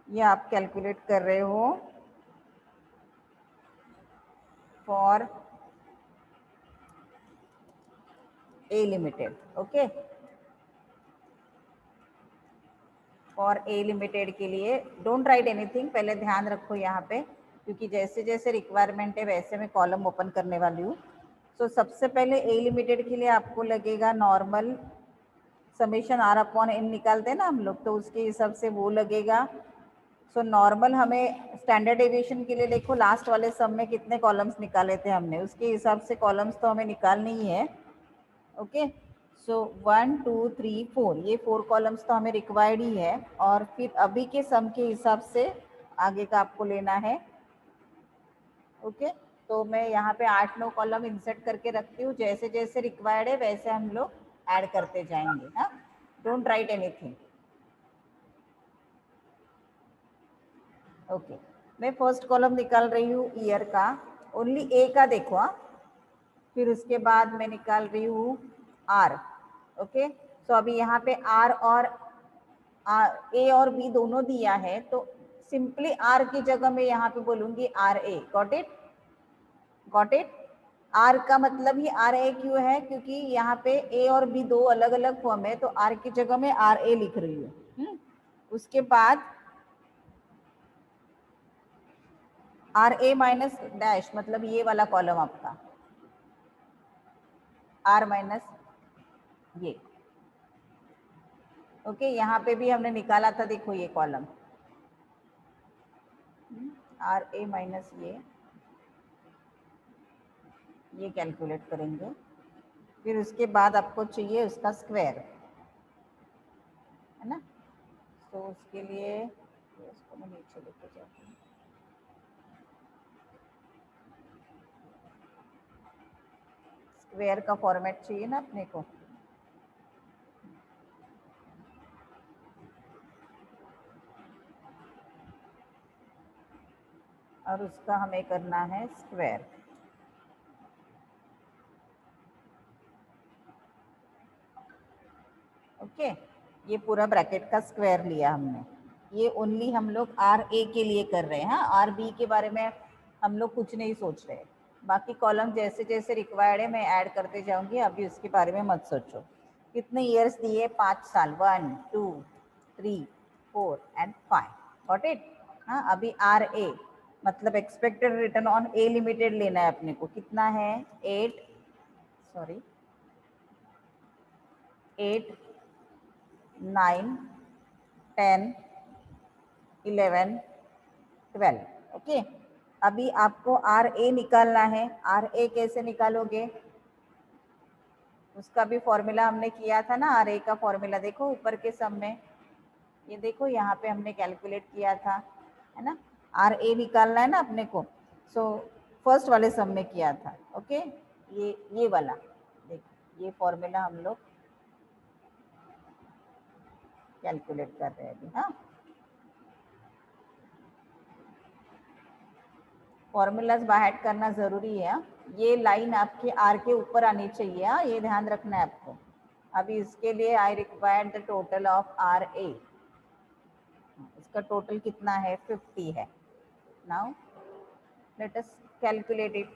ये आप कैलकुलेट कर रहे हो for a limited. Okay, for a limited के लिए डोंट राइट एनीथिंग, पहले ध्यान रखो यहाँ पे, क्योंकि जैसे जैसे रिक्वायरमेंट है वैसे मैं कॉलम ओपन करने वाली हूँ। सो सबसे पहले ए लिमिटेड के लिए आपको लगेगा normal summation R upon N निकालते हैं ना हम लोग, तो उसके हिसाब से वो लगेगा। सो नॉर्मल हमें स्टैंडर्ड डेविएशन के लिए देखो लास्ट वाले सम में कितने कॉलम्स निकाले थे हमने, उसके हिसाब से कॉलम्स तो हमें निकालनी ही है। ओके, सो 1 2 3 4 ये 4 कॉलम्स तो हमें रिक्वायर्ड ही है, और फिर अभी के सम के हिसाब से आगे का आपको लेना है। ओके, तो मैं यहाँ पे 8-9 कॉलम इंसर्ट करके रखती हूँ, जैसे जैसे रिक्वायर्ड है वैसे हम लोग ऐड करते जाएंगे। हाँ, डोंट राइट एनीथिंग। ओके, मैं फर्स्ट कॉलम निकाल रही हूँ ईयर का, ओनली ए का देखो। हाँ, फिर उसके बाद मैं निकाल रही हूँ आर। ओके, सो अभी यहाँ पे आर और ए और बी दोनों दिया है, तो सिंपली आर की जगह मैं यहाँ पे बोलूंगी R A. Got it, got it. R का मतलब ही आर ए क्यों है, क्योंकि यहाँ पे ए और बी दो अलग अलग फॉर्म है, तो आर की जगह में आर ए लिख रही हूँ। उसके बाद आर ए माइनस डैश, मतलब ये वाला कॉलम आपका आर माइनस ये। ओके, यहाँ पे भी हमने निकाला था, देखो ये कॉलम आर ए माइनस ये कैलकुलेट करेंगे। फिर उसके बाद आपको चाहिए उसका स्क्वायर, है ना। तो उसके लिए इसको मैं नीचे लेके जाती हूँ। स्क्वायर का फॉर्मेट चाहिए ना अपने को, और उसका हमें करना है स्क्वायर। ओके, ये पूरा ब्रैकेट का स्क्वायर लिया हमने। ये ओनली हम लोग आर ए के लिए कर रहे हैं। हाँ, आर बी के बारे में हम लोग कुछ नहीं सोच रहे, बाकी कॉलम जैसे जैसे रिक्वायर्ड है मैं ऐड करते जाऊंगी, अभी उसके बारे में मत सोचो। कितने ईयर्स दिए, 5 साल, 1 2 3 4 एंड 5। Got it. हाँ, अभी आर ए मतलब expected return on A limited लेना है अपने को, कितना है 8 9 10 11 12। ओके, अभी आपको आर ए निकालना है। आर ए कैसे निकालोगे, उसका भी फॉर्मूला हमने किया था ना। आर ए का फॉर्मूला देखो ऊपर के सम में, ये देखो यहाँ पे हमने कैलकुलेट किया था, है ना। आर ए निकालना है ना अपने को, सो फर्स्ट वाले सम में किया था। ओके, ये वाला देखो, ये फॉर्मूला हम लोग कैलकुलेट कर रहे हैं अभी। हाँ, फॉर्मूलाज बाहर करना जरूरी है। ये लाइन आपके आर के ऊपर आनी चाहिए। हाँ, ये ध्यान रखना है आपको। अभी इसके लिए I required the total of R A, इसका टोटल कितना है 50 है। Now let us calculate it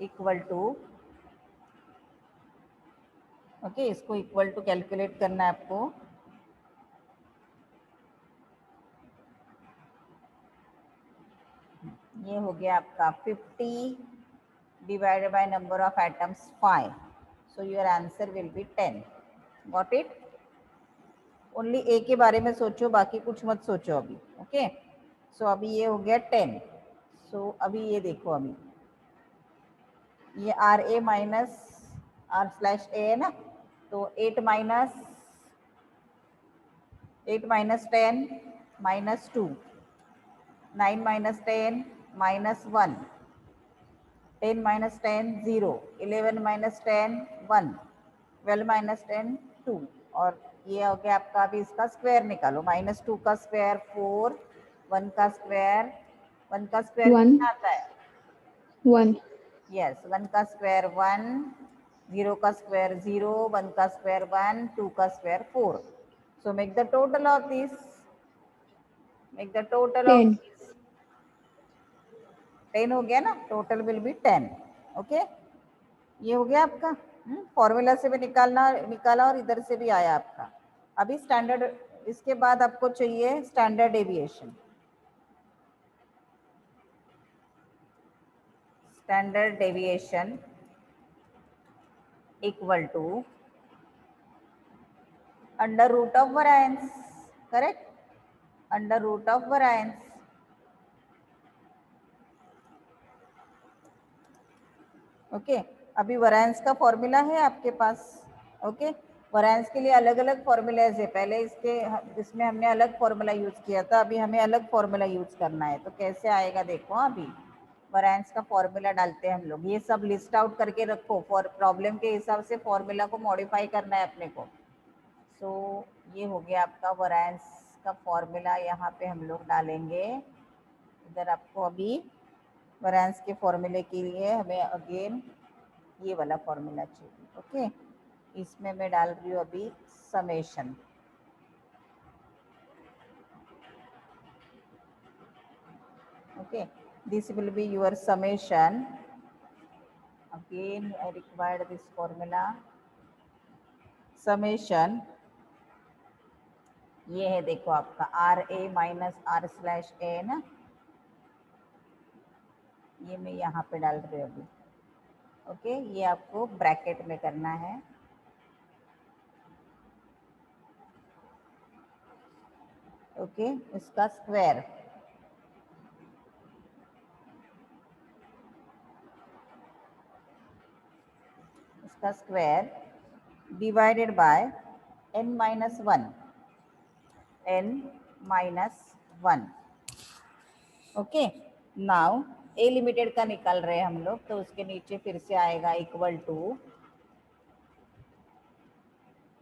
equal to. Okay, इसको इक्वल टू कैलकुलेट करना है आपको। ये हो गया आपका 50 divided by number of atoms 5, so your answer will be 10. Got it? Only ए के बारे में सोचो, बाकी कुछ मत सोचो अभी। ओके, सो अभी ये हो गया 10। सो अभी ये देखो, अभी ये R A minus R slash A है ना, तो 8 minus 10 minus 2, 9 minus 10 minus 1, 10 minus 10 0, 11 minus 10 1, 12 minus 10 2, और ये हो गया आपका। अभी इसका स्क्वायर निकालो, -2 का स्क्वायर 4, 1 का स्क्वायर, 1 का स्क्वायर कितना आता है 1। यस, 1 का स्क्वायर 1, 0 का स्क्वायर 0, 1 का स्क्वायर 1, 2 का square 4। So make the total of this. Make the total of 10. 10 हो गया ना, टोटल विल बी 10. ओके, ये हो गया आपका फॉर्मूला से भी निकाला और इधर से भी आया आपका. अभी स्टैंडर्ड, इसके बाद आपको चाहिए standard deviation. Standard deviation equal to under root of variance. Correct, under root of variance. Okay, अभी वैरिएंस का फॉर्मूला है आपके पास. ओके, वैरिएंस के लिए अलग अलग फॉर्मूलाज है. पहले इसमें हमने अलग फॉर्मूला यूज किया था, अभी हमें अलग फॉर्मूला यूज करना है. तो कैसे आएगा देखो, अभी वैरिएंस का फॉर्मूला डालते हैं हम लोग. ये सब लिस्ट आउट करके रखो, फॉर प्रॉब्लम के हिसाब से फॉर्मूला को मॉडिफाई करना है अपने को. सो ये हो गया आपका वैरिएंस का फॉर्मूला. यहाँ पे हम लोग डालेंगे. इधर आपको अभी वैरिएंस के फॉर्मूले के लिए हमें अगेन ये वाला फॉर्मूला चाहिए. ओके, इसमें मैं डाल रही हूँ अभी summation. Okay, this will be your summation. Again I required this formula. Summation ये है, देखो आपका R A minus R slash A ना, ये मैं यहाँ पे डाल रही हूँ अभी. ओके, ये आपको ब्रैकेट में करना है. ओके, इसका स्क्वायर, इसका square divided by n minus 1. n minus 1. Okay, now A limited का निकाल रहे हैं हम लोग, तो उसके नीचे फिर से आएगा इक्वल टू,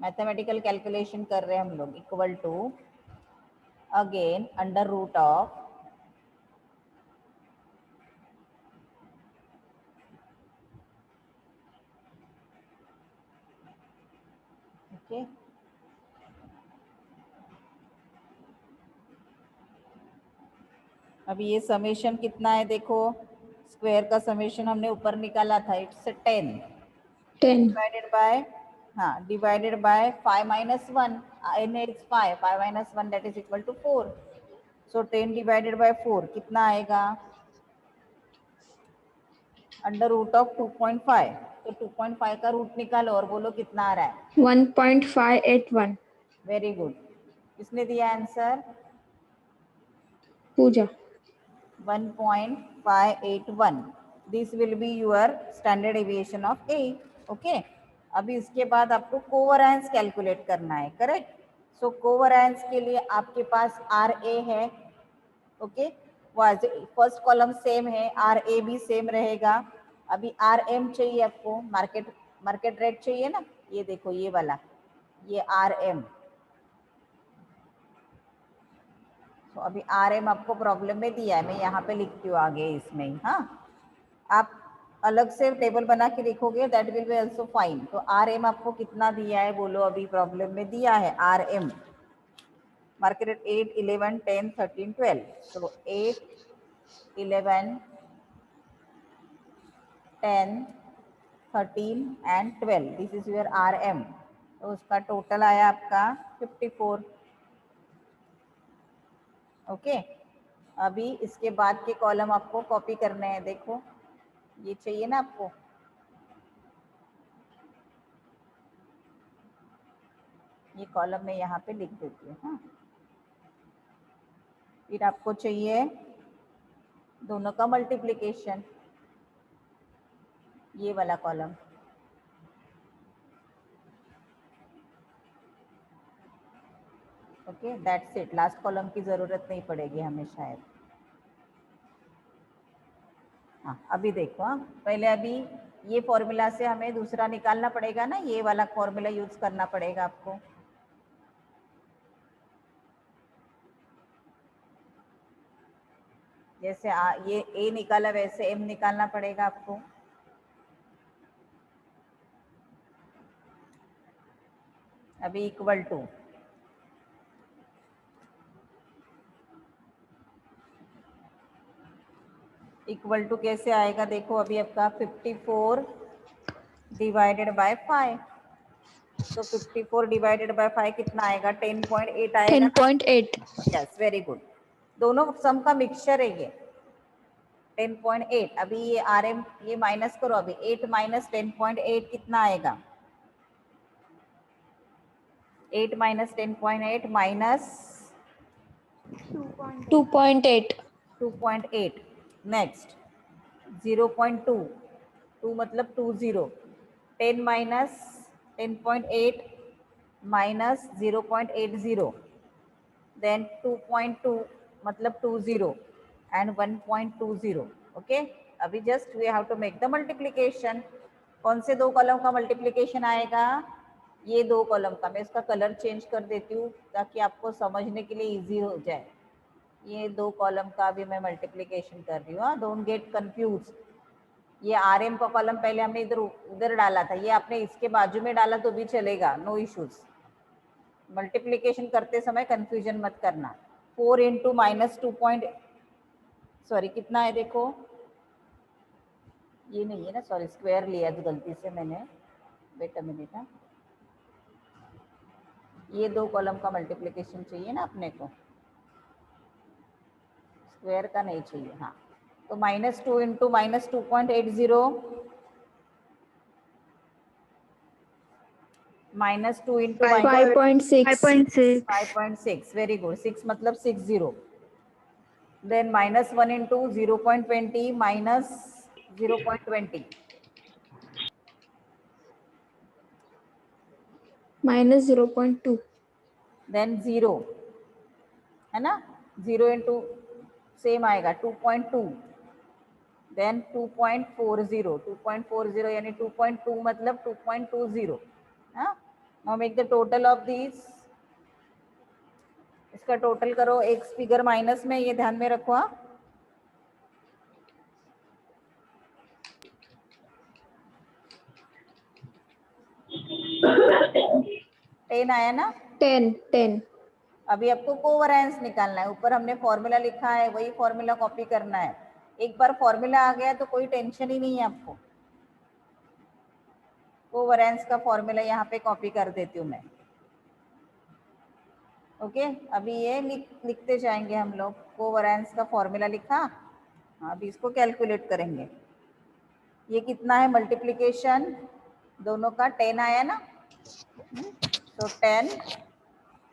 मैथमेटिकल कैलकुलेशन कर रहे हैं हम लोग, equal to again under root of okay. अभी ये समेशन कितना है देखो, स्क्वायर का समेशन हमने ऊपर निकाला था, इट्स 10 10. डिवाइडेड बाय, हाँ, divided by 5 minus 1. n is 5 minus 1 that is equal to 4. So 10 divided by 4 कितना आएगा, अंडर रूट ऑफ 2.5. तो 2.5 का रूट निकालो और बोलो कितना आ रहा है. 1.581. Very good. किसने दिया answer? Pooja. 1.581. This will be your standard deviation of A. Okay, अभी इसके बाद आपको कोवेरिएंस कैलकुलेट करना है. करेक्ट. सो कोवेरिएंस के लिए आपके पास आर ए है. ओके, फर्स्ट कॉलम सेम है, आर ए भी सेम रहेगा. अभी आर एम चाहिए आपको, मार्केट रेट चाहिए ना, ये देखो ये वाला, ये आर एम. तो अभी आर एम आपको प्रॉब्लम में दिया है, मैं यहाँ पे लिखती हूँ आगे इसमें ही. हाँ, आप अलग से टेबल बना के लिखोगे, that will be also fine. तो आर एम आपको कितना दिया है बोलो, अभी प्रॉब्लम में दिया है आर एम. Market rate 8, 11, 10, 13, 12. तो 8, 11, 10, 13 and 12. This is your R M. तो उसका टोटल आया आपका 54. ओके, अभी इसके बाद के कॉलम आपको कॉपी करने हैं. देखो ये चाहिए ना आपको, ये कॉलम में यहाँ पे लिख देती हूँ. हाँ, फिर आपको चाहिए दोनों का मल्टीप्लिकेशन, ये वाला column. Okay, that's it. Last column की जरूरत नहीं पड़ेगी हमें शायद. हाँ, अभी देखो. हाँ, पहले अभी ये फॉर्मूला से हमें दूसरा निकालना पड़ेगा ना, ये वाला फॉर्मूला यूज करना पड़ेगा आपको. जैसे ये ए निकाला वैसे एम निकालना पड़ेगा आपको. अभी इक्वल टू इक्वल टू कैसे आएगा देखो, अभी आपका 54 डिवाइडेड बाय 5, तो 54 डिवाइडेड बाय 5 कितना आएगा, 10.8 आएगा ना। 10.8. Yes, very good. दोनों सम का मिक्सचर है ये 10.8। अभी ये आर एम ये माइनस करो, अभी 8 माइनस 10.8 कितना आएगा, 8 माइनस 10.8 माइनस 2.8. 2.8। नेक्स्ट 0.2, 2 मतलब 20, 10 माइनस 10.8 माइनस 0.80, देन 2.2 मतलब 20 एंड 1.20। ओके, अभी just we have to make the multiplication. कौन से दो कॉलम का मल्टीप्लिकेशन आएगा, ये दो कॉलम का। मैं इसका कलर चेंज कर देती हूँ ताकि आपको समझने के लिए इजी हो जाए। ये दो कॉलम का भी मैं मल्टीप्लिकेशन कर रही हूँ, डोंट गेट कंफ्यूज। ये आर एम का कॉलम पहले हमने इधर उधर डाला था, ये आपने इसके बाजू में डाला तो भी चलेगा, नो इश्यूज। मल्टीप्लिकेशन करते समय कंफ्यूजन मत करना। 4 इंटू माइनस 2 सॉरी कितना है देखो, ये नहीं है ना, सॉरी स्क्वायर लिया तो गलती से मैंने, वेट अ मिनट। ये दो कॉलम का मल्टीप्लिकेशन चाहिए ना अपने को, स्क्वायर का नहीं चाहिए। हाँ, तो -2 into minus 2.80 -2 into 5.6. 5.6, very good. 6 मतलब 60, देन -1 इंटू 0.20 माइनस 0.20, Minus 0.2. देन 0 है ना, 0 इंटू सेम आएगा 2.2, देन 2.40, 2.40 यानी 2.2 मतलब 2.20। हाँ, now make the total of this. इसका टोटल करो, एक फिगर माइनस में, ये ध्यान में रखो। हाँ, 10 आया ना। 10. अभी आपको कोवरेंस निकालना है, ऊपर हमने फॉर्मूला लिखा है वही फॉर्मूला कॉपी करना है। एक बार फॉर्मूला आ गया तो कोई टेंशन ही नहीं है आपको। कोवरेंस का फॉर्मूला यहाँ पे कॉपी कर देती हूँ मैं। ओके, अभी ये लिखते जाएंगे हम लोग। कोवरेंस का फॉर्मूला लिखा, अभी इसको कैलकुलेट करेंगे। ये कितना है मल्टीप्लिकेशन दोनों का, 10 आया ना, तो 10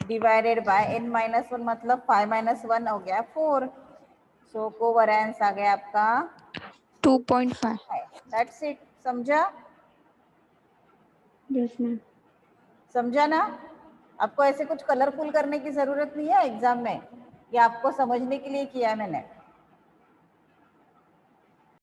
डिवाइडेड बाय n माइनस 1 मतलब 5 माइनस 1 हो गया 4। सो कोवरेंस आ गया आपका 2.5. That's it. समझा? Yes, ma'am. समझा ना? आपको ऐसे कुछ कलरफुल करने की जरूरत नहीं है एग्जाम में, ये आपको समझने के लिए किया है मैंने।